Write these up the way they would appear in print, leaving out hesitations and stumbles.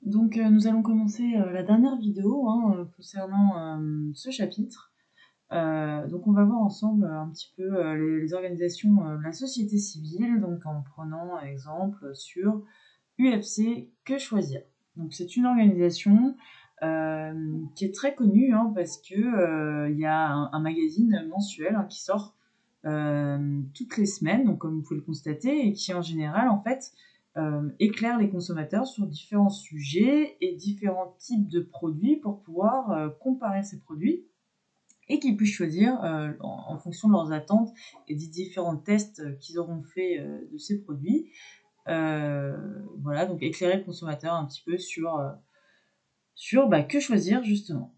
Donc, nous allons commencer la dernière vidéo concernant ce chapitre. Donc, on va voir ensemble un petit peu les organisations de la société civile, donc en prenant exemple sur UFC Que Choisir. Donc, c'est une organisation qui est très connue parce que il y a un magazine mensuel qui sort toutes les semaines, donc comme vous pouvez le constater, et qui en général en fait éclaire les consommateurs sur différents sujets et différents types de produits pour pouvoir comparer ces produits et qu'ils puissent choisir en fonction de leurs attentes et des différents tests qu'ils auront fait de ces produits. Voilà, donc éclairer le consommateur un petit peu sur que choisir justement.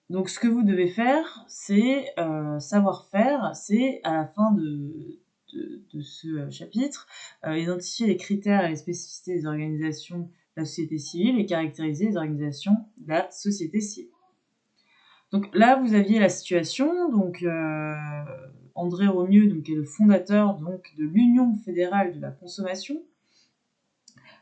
Donc ce que vous devez faire, c'est savoir faire, c'est à la fin de ce chapitre, identifier les critères et les spécificités des organisations de la société civile et caractériser les organisations de la société civile. Donc là, vous aviez la situation, donc André Romieux, donc, qui est le fondateur donc, de l'Union fédérale de la consommation.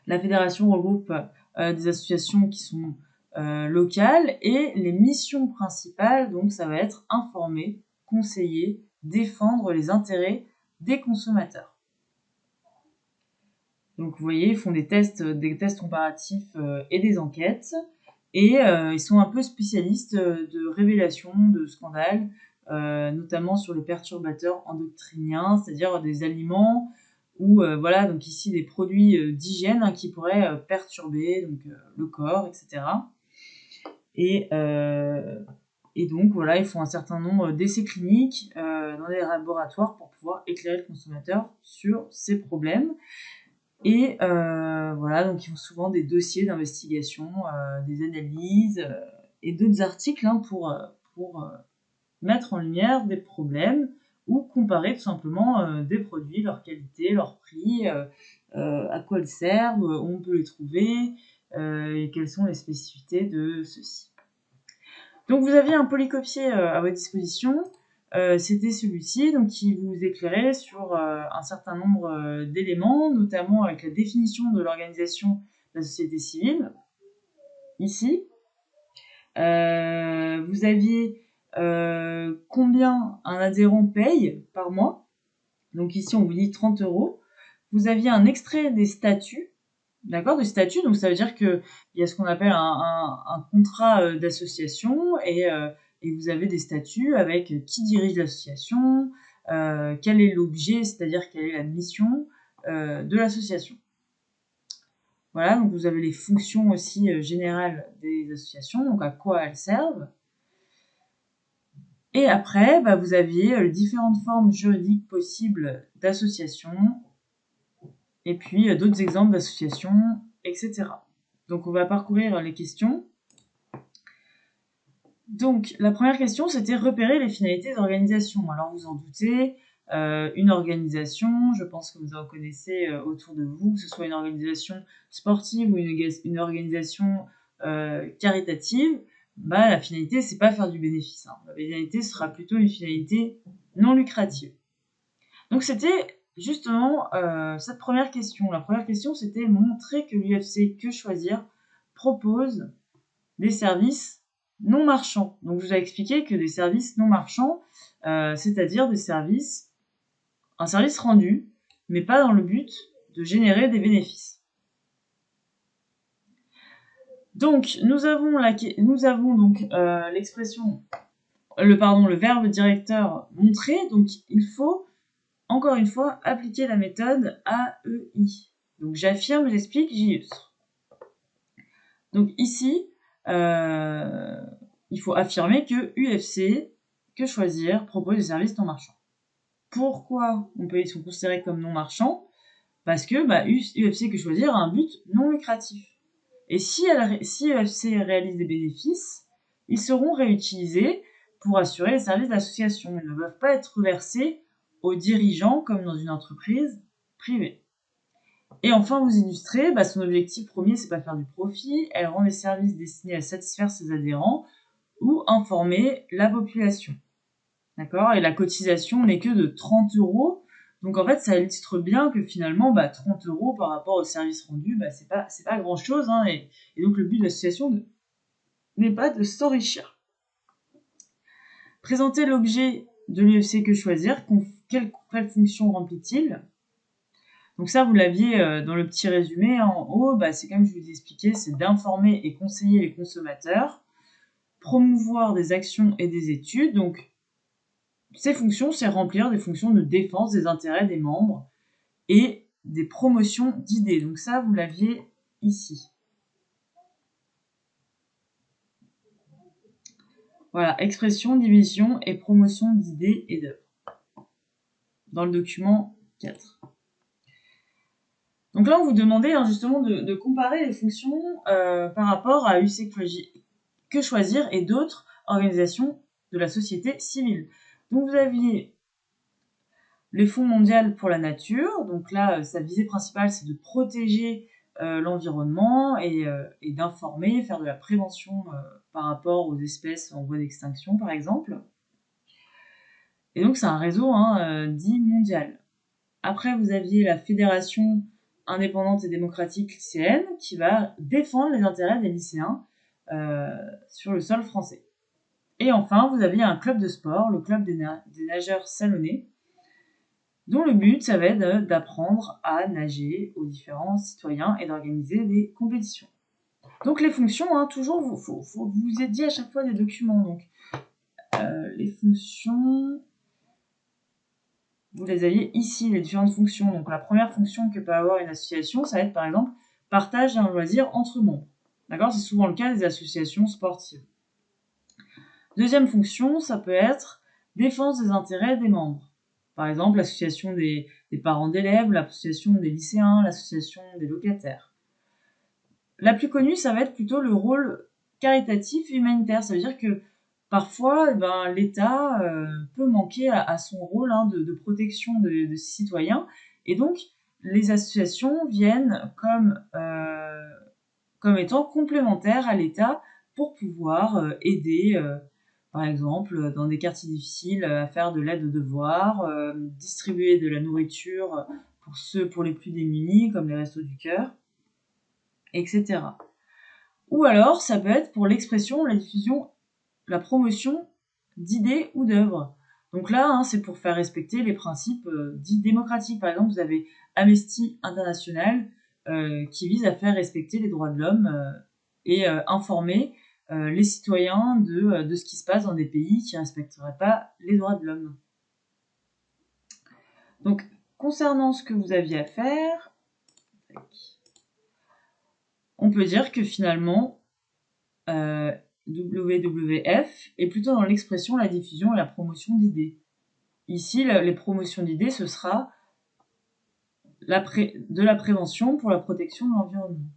La fédération regroupe des associations qui sont locales et les missions principales, donc ça va être informer, conseiller, défendre les intérêts des consommateurs. Donc vous voyez, ils font des tests comparatifs et des enquêtes. Et ils sont un peu spécialistes de révélations, de scandales, notamment sur les perturbateurs endocriniens, c'est-à-dire des aliments ou voilà, donc ici des produits d'hygiène qui pourraient perturber donc, le corps, etc. Et, et donc voilà, ils font un certain nombre d'essais cliniques dans des laboratoires pour pouvoir éclairer le consommateur sur ces problèmes. Et voilà, donc ils font souvent des dossiers d'investigation, des analyses et d'autres articles pour mettre en lumière des problèmes ou comparer tout simplement des produits, leur qualité, leur prix, à quoi ils servent, où on peut les trouver et quelles sont les spécificités de ceux-ci. Donc vous aviez un polycopier à votre disposition. C'était celui-ci, donc qui vous éclairait sur un certain nombre d'éléments, notamment avec la définition de l'organisation de la société civile, ici. Vous aviez combien un adhérent paye par mois. Donc ici, on vous dit 30 euros. Vous aviez un extrait des statuts, d'accord, de statut. Donc ça veut dire qu'il y a ce qu'on appelle un contrat d'association et vous avez des statuts avec qui dirige l'association, quel est l'objet, c'est-à-dire quelle est la mission de l'association. Voilà, donc vous avez les fonctions aussi générales des associations, donc à quoi elles servent. Et après, vous aviez les différentes formes juridiques possibles d'association, et puis d'autres exemples d'associations, etc. Donc on va parcourir les questions. Donc la première question, c'était repérer les finalités d'organisation. Alors vous en doutez, une organisation, je pense que vous en connaissez autour de vous, que ce soit une organisation sportive ou une organisation caritative, la finalité, c'est pas faire du bénéfice. La finalité sera plutôt une finalité non lucrative. Donc c'était justement cette première question. La première question, c'était montrer que l'UFC Que Choisir propose des services non marchands. Donc je vous ai expliqué que des services non marchands, c'est-à-dire un service rendu, mais pas dans le but de générer des bénéfices. Donc nous avons donc l'expression, le verbe directeur montré. Donc il faut encore une fois appliquer la méthode AEI. Donc j'affirme, j'explique, j'illustre. Donc ici, il faut affirmer que UFC, Que Choisir, propose des services non marchands. Pourquoi ils sont considérés comme non marchands? Parce que UFC Que Choisir a un but non lucratif. Et si UFC réalise des bénéfices, ils seront réutilisés pour assurer les services d'association. Ils ne doivent pas être versés aux dirigeants comme dans une entreprise privée. Et enfin, vous illustrez, son objectif premier, c'est pas faire du profit, elle rend des services destinés à satisfaire ses adhérents ou informer la population. D'accord? Et la cotisation n'est que de 30 euros Donc en fait, ça illustre bien que finalement, 30 € par rapport au service rendu, c'est pas grand-chose, hein, et donc le but de l'association n'est pas de s'enrichir. Présenter l'objet de l'UFC Que Choisir, quelle fonction remplit-il? Donc ça, vous l'aviez dans le petit résumé en haut, c'est comme je vous ai expliqué, c'est d'informer et conseiller les consommateurs, promouvoir des actions et des études. Donc ces fonctions, c'est remplir des fonctions de défense des intérêts des membres et des promotions d'idées. Donc ça, vous l'aviez ici. Voilà, expression, division et promotion d'idées et d'œuvres. Dans le document 4. Donc là, on vous demandait justement de comparer les fonctions par rapport à UC Que Choisir et d'autres organisations de la société civile. Donc vous aviez les Fonds mondiaux pour la nature. Donc là, sa visée principale, c'est de protéger l'environnement et d'informer, faire de la prévention par rapport aux espèces en voie d'extinction, par exemple. Et donc, c'est un réseau dit mondial. Après, vous aviez la Fédération indépendante et démocratique lycéenne qui va défendre les intérêts des lycéens sur le sol français. Et enfin, vous aviez un club de sport, le club des nageurs salonnais, dont le but, ça va être d'apprendre à nager aux différents citoyens et d'organiser des compétitions. Donc les fonctions, toujours, vous êtes dit à chaque fois des documents. Donc les fonctions, vous les aviez ici, les différentes fonctions. Donc la première fonction que peut avoir une association, ça va être par exemple partage d'un loisir entre membres. D'accord? C'est souvent le cas des associations sportives. Deuxième fonction, ça peut être défense des intérêts des membres. Par exemple, l'association des parents d'élèves, l'association des lycéens, l'association des locataires. La plus connue, ça va être plutôt le rôle caritatif et humanitaire. Ça veut dire que parfois, l'État peut manquer à son rôle de protection de ses citoyens. Et donc, les associations viennent comme étant complémentaires à l'État pour pouvoir aider, par exemple, dans des quartiers difficiles, à faire de l'aide aux devoirs, distribuer de la nourriture pour les plus démunis, comme les Restos du Cœur, etc. Ou alors, ça peut être pour l'expression, la diffusion, la promotion d'idées ou d'œuvres. Donc là, c'est pour faire respecter les principes dits démocratiques. Par exemple, vous avez Amnesty International qui vise à faire respecter les droits de l'homme et informer les citoyens de ce qui se passe dans des pays qui ne respecteraient pas les droits de l'homme. Donc, concernant ce que vous aviez à faire, on peut dire que finalement, WWF est plutôt dans l'expression, la diffusion et la promotion d'idées. Ici, les promotions d'idées, ce sera de la prévention pour la protection de l'environnement.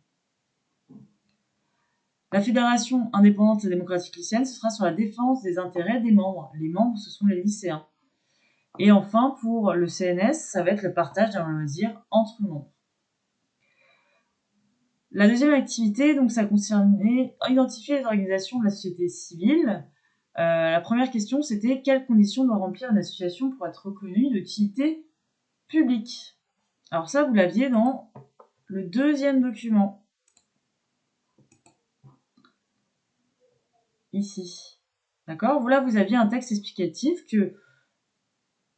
La Fédération indépendante et démocratique lycéenne, ce sera sur la défense des intérêts des membres. Les membres, ce sont les lycéens. Et enfin, pour le CNS, ça va être le partage d'un loisir entre membres. La deuxième activité, donc, ça concernait identifier les organisations de la société civile. La première question, c'était quelles conditions doit remplir une association pour être reconnue d'utilité publique? Alors ça, vous l'aviez dans le deuxième document. Ici. D'accord? Là, vous aviez un texte explicatif que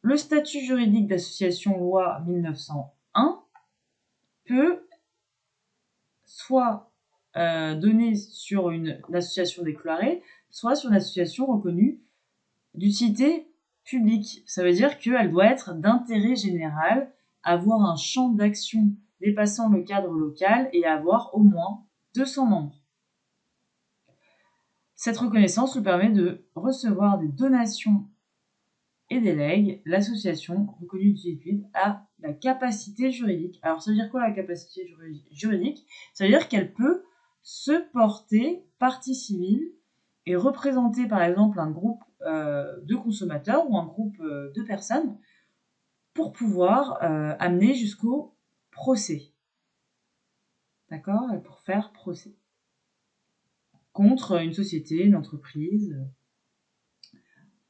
le statut juridique d'association loi 1901 peut soit donner sur une association déclarée, soit sur une association reconnue d'utilité publique. Ça veut dire qu'elle doit être d'intérêt général, avoir un champ d'action dépassant le cadre local et avoir au moins 200 membres. Cette reconnaissance lui permet de recevoir des donations et des legs. L'association reconnue d'utilité a la capacité juridique. Alors, ça veut dire quoi la capacité juridique? Ça veut dire qu'elle peut se porter partie civile et représenter, par exemple, un groupe de consommateurs ou un groupe de personnes pour pouvoir amener jusqu'au procès. D'accord? Et pour faire procès. Contre une société, une entreprise,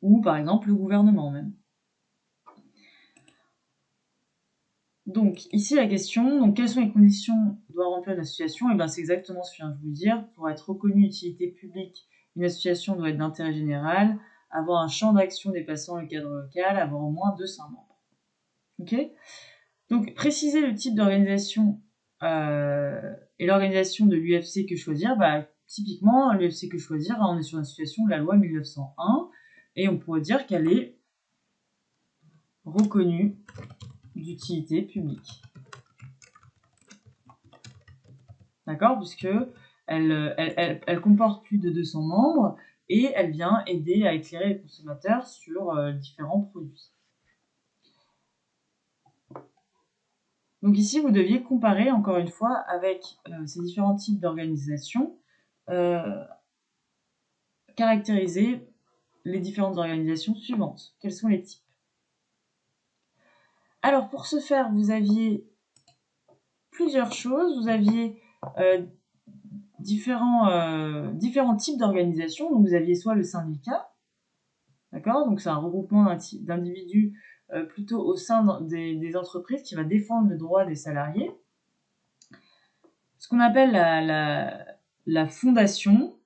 ou par exemple le gouvernement même. Donc, ici, la question, donc, quelles sont les conditions doit remplir une association? Et ben, c'est exactement ce que je viens de vous dire. Pour être reconnue utilité publique, une association doit être d'intérêt général, avoir un champ d'action dépassant le cadre local, avoir au moins 200 membres. Ok? Donc, préciser le type d'organisation et l'organisation de l'UFC que choisir, bah, typiquement, l'UFC que choisir, on est sur une situation de la loi 1901, et on pourrait dire qu'elle est reconnue d'utilité publique. D'accord? Puisque elle comporte plus de 200 membres et elle vient aider à éclairer les consommateurs sur différents produits. Donc ici, vous deviez comparer, encore une fois, avec ces différents types d'organisations, caractériser les différentes organisations suivantes. Quels sont les types? Alors, pour ce faire, vous aviez plusieurs choses. Vous aviez différents types d'organisations. Donc, vous aviez soit le syndicat, d'accord? Donc, c'est un regroupement d'individus plutôt au sein des entreprises qui va défendre le droit des salariés. Ce qu'on appelle la fondation.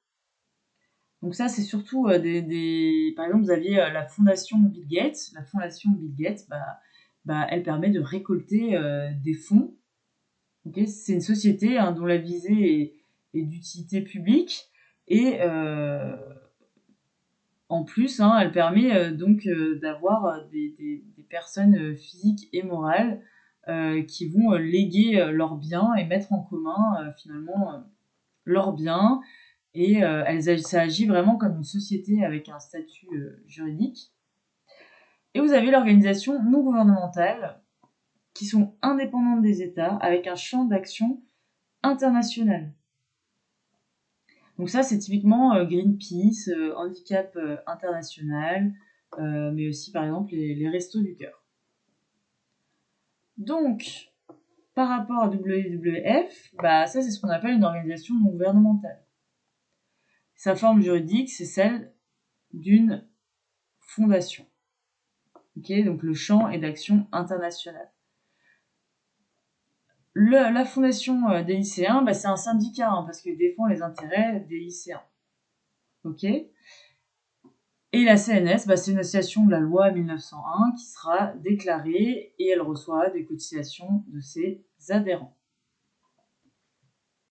Donc ça, c'est surtout Par exemple, vous aviez la fondation Bill Gates. La fondation Bill Gates, elle permet de récolter des fonds. Okay, c'est une société dont la visée est d'utilité publique et en plus, elle permet d'avoir des personnes physiques et morales qui vont léguer leurs biens et mettre en commun finalement leurs biens. Et ça agit vraiment comme une société avec un statut juridique. Et vous avez l'organisation non gouvernementale qui sont indépendantes des États avec un champ d'action international. Donc ça, c'est typiquement Greenpeace, Handicap International, mais aussi par exemple les Restos du Cœur. Donc, par rapport à WWF, ça c'est ce qu'on appelle une organisation non gouvernementale. Sa forme juridique, c'est celle d'une fondation. Okay, donc le champ est d'action internationale. La fondation des lycéens, c'est un syndicat parce qu'il défend les intérêts des lycéens. Ok. Et la CNS, c'est une association de la loi 1901 qui sera déclarée et elle reçoit des cotisations de ses adhérents.